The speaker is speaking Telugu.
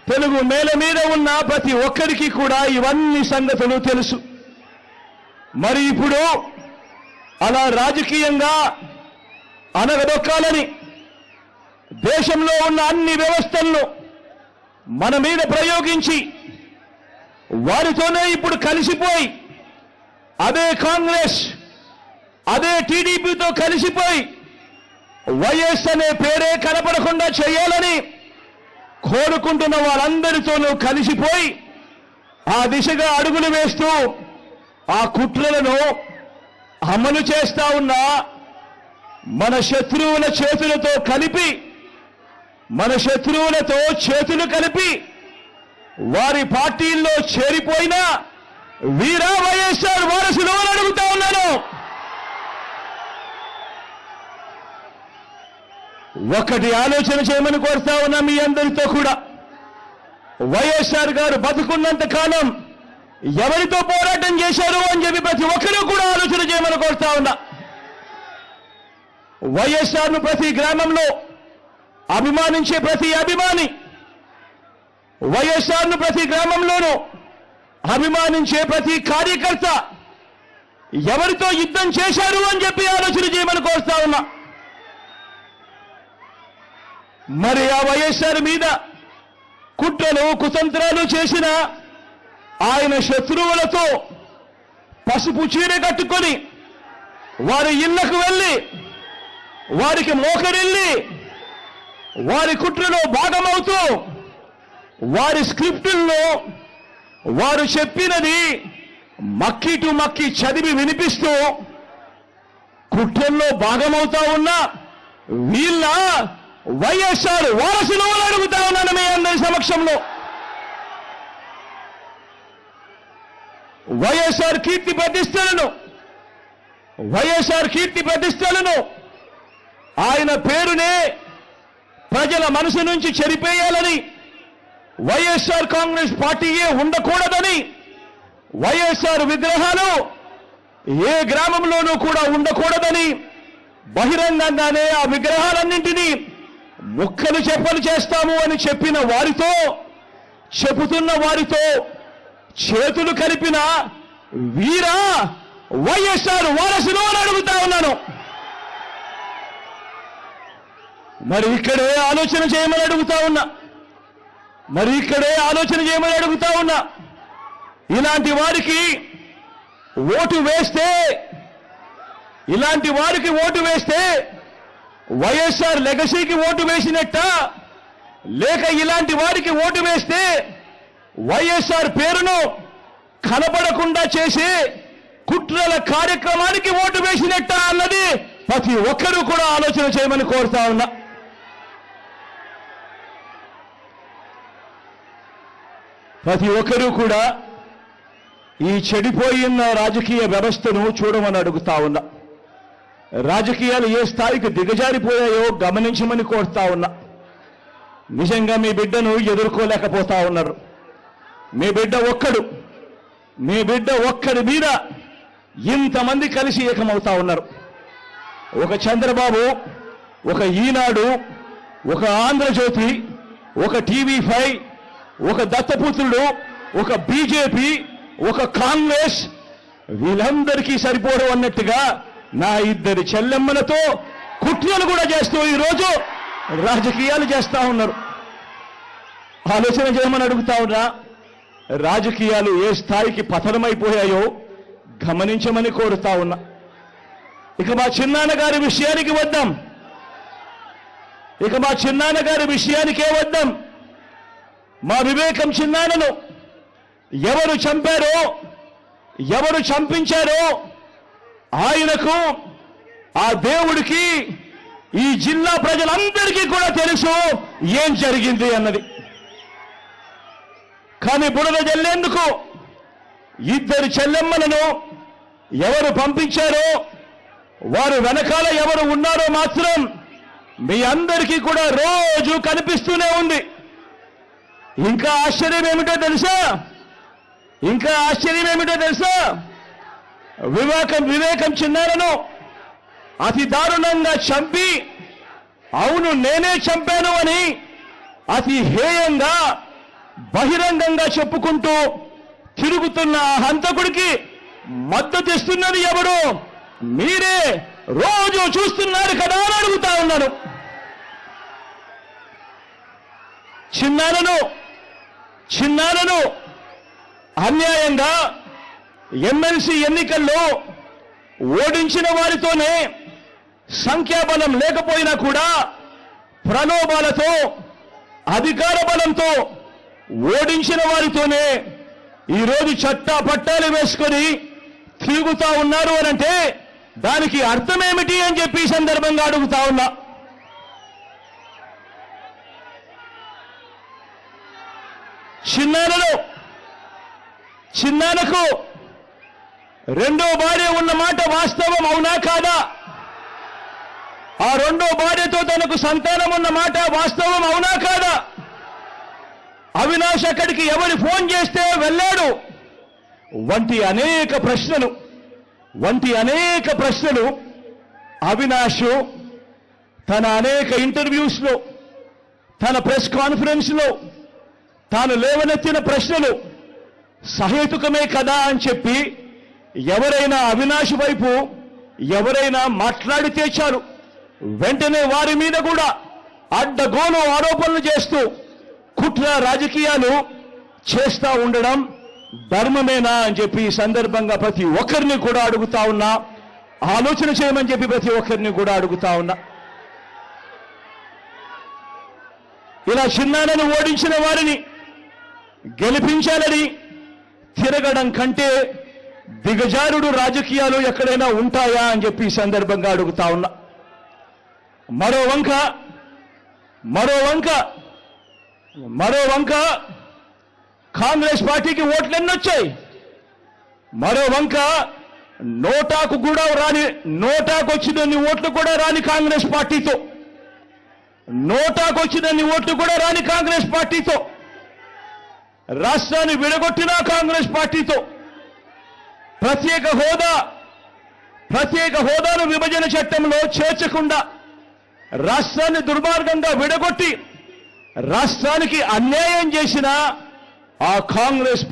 తెలుగు నేల మీద ఉన్న ప్రతి ఒక్కరికి కూడా ఇవన్నీ సంగతులు తెలుసు. మరి ఇప్పుడు అలా రాజకీయంగా అనగదొక్కాలని దేశంలో ఉన్న అన్ని వ్యవస్థలను మన మీద ప్రయోగించి వారితోనే ఇప్పుడు కలిసిపోయి అదే కాంగ్రెస్ అదే టీడీపీతో కలిసిపోయి వైఎస్ అనే పేరే కనపడకుండా చేయాలని కోరుకుంటున్న వారందరితోనూ కలిసిపోయి ఆ దిశగా అడుగులు వేస్తూ ఆ కుట్రలను అమలు చేస్తా ఉన్న మన శత్రువుల చేతులతో కలిపి మన శత్రువులతో చేతులు కలిపి వారి పార్టీల్లో చేరిపోయిన వీరా వైఎస్ఆర్ వారసులు అని అడుగుతా ఉన్నాను. ఒకటి ఆలోచన చేయమని కోరుతా ఉన్నా మీ అందరితో కూడా. వైఎస్ఆర్ గారు బతుకున్నంత కాలం ఎవరితో పోరాటం చేశారు అని చెప్పి ప్రతి ఒక్కరూ కూడా ఆలోచన చేయమని కోరుతా ఉన్నా. వైఎస్ఆర్ను ప్రతి గ్రామంలో అభిమానించే ప్రతి అభిమాని, వైఎస్ఆర్ను ప్రతి గ్రామంలోనూ అభిమానించే ప్రతి కార్యకర్త ఎవరితో యుద్ధం చేశారు అని చెప్పి ఆలోచన చేయమని కోరుతా ఉన్నా. మరి ఆ వైఎస్ఆర్ మీద కుట్రలు కుతంత్రాలు చేసిన ఆయన శత్రువులతో పసుపు చీర కట్టుకొని వారి ఇళ్లకు వెళ్ళి వారికి మోకరిల్లి వారి కుట్రలో భాగమవుతూ వారి స్క్రిప్టుల్లో వారు చెప్పినది మక్కి టు మక్కి చదివి వినిపిస్తూ కుట్రల్లో భాగమవుతా ఉన్న వీళ్ళ వైఎస్ఆర్ వారసులు అని అడుగుతా ఉన్నాను మీ అందరి సమక్షంలో. వైఎస్ఆర్ కీర్తి ప్రతిష్టలను ఆయన పేరునే ప్రజల మనసు నుంచి చెరిపేయాలని, వైఎస్ఆర్ కాంగ్రెస్ పార్టీయే ఉండకూడదని, వైఎస్ఆర్ విగ్రహాలు ఏ గ్రామంలోనూ కూడా ఉండకూడదని బహిరంగంగానే ఆ విగ్రహాలన్నింటినీ ముక్కలు చెప్పలు చేస్తాము అని చెప్పిన వారితో, చెబుతున్న వారితో చేతులు కలిపిన వీరా వైఎస్ఆర్ వారసులు అని అడుగుతా ఉన్నాను. మరి ఇక్కడే ఆలోచన చేయమని అడుగుతా ఉన్నా. ఇలాంటి వారికి ఓటు వేస్తే వైఎస్ఆర్ లెగసీకి ఓటు వేసినట్ట, లేక ఇలాంటి వారికి ఓటు వేస్తే వైఎస్ఆర్ పేరును కనపడకుండా చేసే కుట్రల కార్యక్రమానికి ఓటు వేసినట్ట అన్నది ప్రతి ఒక్కరూ కూడా ఆలోచన చేయమని కోరుతా ఉన్నా. ప్రతి ఒక్కరూ కూడా ఈ చెడిపోయిన రాజకీయ వ్యవస్థను చూడమని అడుగుతా ఉన్నా. రాజకీయాలు ఏ స్థాయికి దిగజారిపోయాయో గమనించమని కోరుతా ఉన్నా. నిజంగా మీ బిడ్డను ఎదుర్కోలేకపోతా ఉన్నారు. మీ బిడ్డ ఒక్కడి మీద ఇంతమంది కలిసి ఏకమవుతా ఉన్నారు. ఒక చంద్రబాబు, ఒక ఈనాడు, ఒక ఆంధ్రజ్యోతి, ఒక టీవీ5, ఒక దత్తపుత్రుడు, ఒక బీజేపీ, ఒక కాంగ్రెస్, వీళ్ళందరికీ సరిపోరు అన్నట్టుగా నా ఇద్దరి చెల్లెమ్మలతో కుట్రలు కూడా చేస్తూ ఈరోజు రాజకీయాలు చేస్తా ఉన్నారు. ఆలోచన చేయమని అడుగుతా ఉన్నా. రాజకీయాలు ఏ స్థాయికి పతనమైపోయాయో గమనించమని కోరుతా ఉన్నా. ఇక మా చిన్నాన్నగారి విషయానికే వద్దాం. మా వివేకం చిన్నాన్నను ఎవరు చంపారో, ఎవరు చంపించారో ఆయనకు, ఆ దేవుడికి, ఈ జిల్లా ప్రజలందరికీ కూడా తెలుసు ఏం జరిగింది అన్నది. కానీ బురద జల్లేందుకు ఇద్దరు చెల్లెమ్మలను ఎవరు పంపించారో, వారు వెనకాల ఎవరు ఉన్నారో మాత్రం మీ అందరికీ కూడా రోజు కనిపిస్తూనే ఉంది. ఇంకా ఆశ్చర్యం ఏమిటో తెలుసా? వివేకం చిన్నారను అతి దారుణంగా చంపి, అవును నేనే చంపాను అని అతి హేయంగా బహిరంగంగా చెప్పుకుంటూ తిరుగుతున్న ఆ హంతకుడికి మద్దతు ఇస్తున్నది ఎవరు? మీరే రోజు చూస్తున్నారు కదా అని అడుగుతా ఉన్నాను. చిన్నాలను అన్యాయంగా ఎమ్మెల్సీ ఎన్నికల్లో ఓడించిన వారితోనే సంఖ్యాబలం లేకపోయినా కూడా ప్రలోభాలతో అధికార బలంతో ఓడించిన వారితోనే ఈరోజు పట్టాలు వేసుకొని తిరుగుతా ఉన్నారు అనంటే దానికి అర్థమేమిటి అని చెప్పి ఈ సందర్భంగా అడుగుతా ఉన్నా. చిన్నాలకు రెండో భార్య ఉన్న మాట వాస్తవం అవునా కాదా? ఆ రెండో భార్యతో తనకు సంతానం ఉన్న మాట వాస్తవం అవునా కాదా? అవినాష్ అక్కడికి ఎవరు ఫోన్ చేస్తే వెళ్ళాడు వంటి అనేక ప్రశ్నలు అవినాష్ తన అనేక ఇంటర్వ్యూస్లో, తన ప్రెస్ కాన్ఫరెన్స్లో తాను లేవనెత్తిన ప్రశ్నలు సహేతుకమే కదా అని చెప్పి ఎవరైనా అవినాష్ వైపు ఎవరైనా మాట్లాడితే చాలు వెంటనే వారి మీద కూడా అడ్డగోలు ఆరోపణలు చేస్తూ కుట్ర రాజకీయాలు చేస్తా ఉండడం ధర్మమేనా అని చెప్పి ఈ సందర్భంగా ప్రతి ఒక్కరిని కూడా అడుగుతా ఉన్నా. ఆలోచన చేయమని చెప్పి ప్రతి ఒక్కరిని కూడా అడుగుతా ఉన్నా. ఇలా చిన్నాలను ఓడించిన వారిని గెలిపించాలని తిరగడం కంటే దిగజారుడు రాజకీయాలు ఎక్కడైనా ఉంటాయా అని చెప్పి ఈ సందర్భంగా అడుగుతా ఉన్నా. మరో వంక కాంగ్రెస్ పార్టీకి ఓట్లు ఎన్నొచ్చాయి. మరో వంక నోటాకు వచ్చినన్ని ఓట్లు కూడా రాని కాంగ్రెస్ పార్టీతో, కాంగ్రెస్ పార్టీతో రాష్ట్రాన్ని విడగొట్టిన కాంగ్రెస్ పార్టీతో ప్రత్యేక హోదాను విభజన చట్టంలో చేర్చకుండా రాష్ట్రాన్ని దుర్మార్గంగా విడగొట్టి రాష్ట్రానికి అన్యాయం చేసిన ఆ కాంగ్రెస్